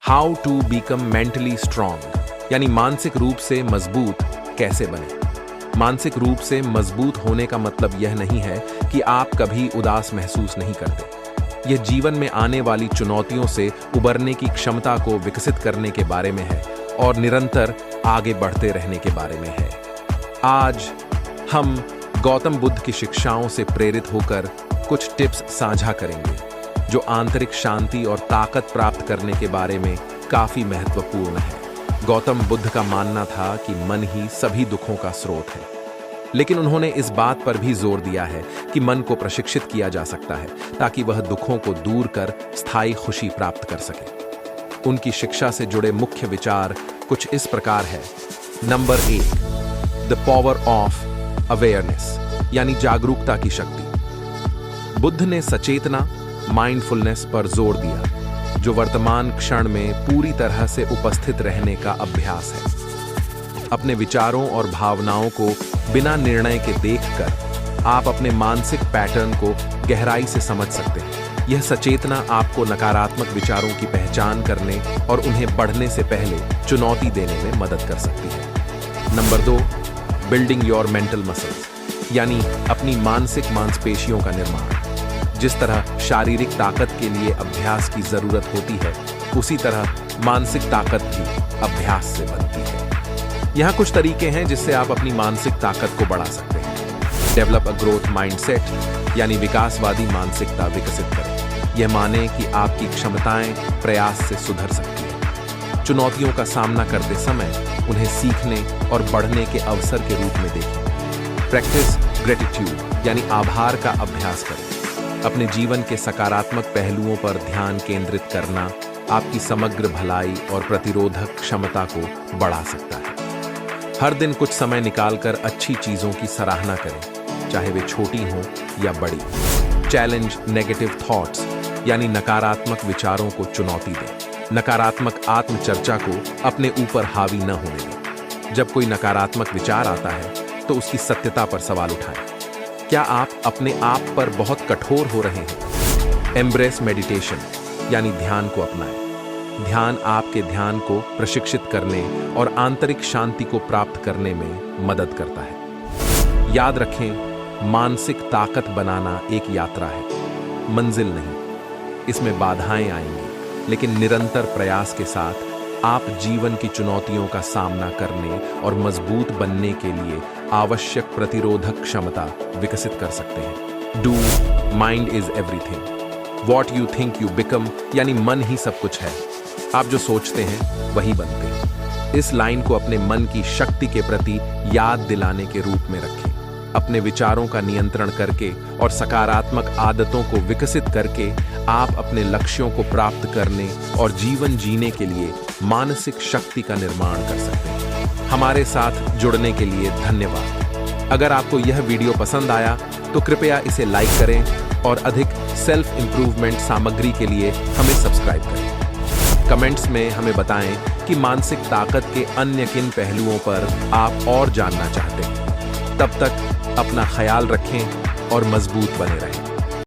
How to become mentally strong, यानी मानसिक रूप से मजबूत कैसे बने। मानसिक रूप से मजबूत होने का मतलब यह नहीं है कि आप कभी उदास महसूस नहीं करते। यह जीवन में आने वाली चुनौतियों से उबरने की क्षमता को विकसित करने के बारे में है और निरंतर आगे बढ़ते रहने के बारे में है। आज हम गौतम बुद्ध की शिक्षाओं से प्रेरित होकर कुछ टिप्स साझा करेंगे जो आंतरिक शांति और ताकत प्राप्त करने के बारे में काफी महत्वपूर्ण है। गौतम बुद्ध का मानना था कि मन ही सभी दुखों का स्रोत है, लेकिन उन्होंने इस बात पर भी जोर दिया है कि मन को प्रशिक्षित किया जा सकता है ताकि वह दुखों को दूर कर स्थायी खुशी प्राप्त कर सके। उनकी शिक्षा से जुड़े मुख्य विचार कुछ इस प्रकार है। Number 1, the power of awareness, यानी जागरूकता की शक्ति। बुद्ध ने सचेतना माइंडफुलनेस पर जोर दिया, जो वर्तमान क्षण में पूरी तरह से उपस्थित रहने का अभ्यास है। अपने विचारों और भावनाओं को बिना निर्णय के देखकर आप अपने मानसिक पैटर्न को गहराई से समझ सकते हैं। यह सचेतना आपको नकारात्मक विचारों की पहचान करने और उन्हें बढ़ने से पहले चुनौती देने में मदद कर सकती है। Number 2, building your mental muscles, यानी अपनी मानसिक मांसपेशियों का निर्माण। जिस तरह शारीरिक ताकत के लिए अभ्यास की जरूरत होती है, उसी तरह मानसिक ताकत भी अभ्यास से बनती है। यहाँ कुछ तरीके हैं जिससे आप अपनी मानसिक ताकत को बढ़ा सकते हैं। डेवलप अ ग्रोथ माइंडसेट, यानी विकासवादी मानसिकता विकसित करें। यह माने कि आपकी क्षमताएं प्रयास से सुधर सकती हैं। चुनौतियों का सामना करते समय उन्हें सीखने और बढ़ने के अवसर के रूप में देखें। प्रैक्टिस ग्रेटिट्यूड, यानी आभार का अभ्यास करें। अपने जीवन के सकारात्मक पहलुओं पर ध्यान केंद्रित करना आपकी समग्र भलाई और प्रतिरोधक क्षमता को बढ़ा सकता है। हर दिन कुछ समय निकालकर अच्छी चीजों की सराहना करें, चाहे वे छोटी हों या बड़ी। चैलेंज नेगेटिव थॉट्स, यानी नकारात्मक विचारों को चुनौती दें। नकारात्मक आत्मचर्चा को अपने ऊपर हावी न होने दें। जब कोई नकारात्मक विचार आता है तो उसकी सत्यता पर सवाल उठाएं। क्या आप अपने आप पर बहुत कठोर हो रहे हैं? एम्ब्रेस मेडिटेशन, यानी ध्यान को अपनाएं। ध्यान आपके ध्यान को प्रशिक्षित करने और आंतरिक शांति को प्राप्त करने में मदद करता है। याद रखें, मानसिक ताकत बनाना एक यात्रा है, मंजिल नहीं। इसमें बाधाएं आएंगी, लेकिन निरंतर प्रयास के साथ आप जीवन की चुनौतियों का सामना करने और मजबूत बनने के लिए आवश्यक प्रतिरोधक क्षमता विकसित कर सकते हैं। Do mind is everything, what you think you become, यानी मन ही सब कुछ है। आप जो सोचते हैं वही बनते हैं। इस लाइन को अपने मन की शक्ति के प्रति याद दिलाने के रूप में रखें। अपने विचारों का नियंत्रण करके और सकारात्मक आदतों को विकसित करके आप अपने लक्ष्यों को प्राप्त करने और जीवन जीने के लिए मानसिक शक्ति का निर्माण कर सकते हैं। हमारे साथ जुड़ने के लिए धन्यवाद। अगर आपको यह वीडियो पसंद आया तो कृपया इसे लाइक करें और अधिक सेल्फ इंप्रूवमेंट सामग्री के लिए हमें सब्सक्राइब करें। कमेंट्स में हमें बताएं कि मानसिक ताकत के अन्य किन पहलुओं पर आप और जानना चाहते हैं। तब तक अपना ख्याल रखें और मजबूत बने रहें।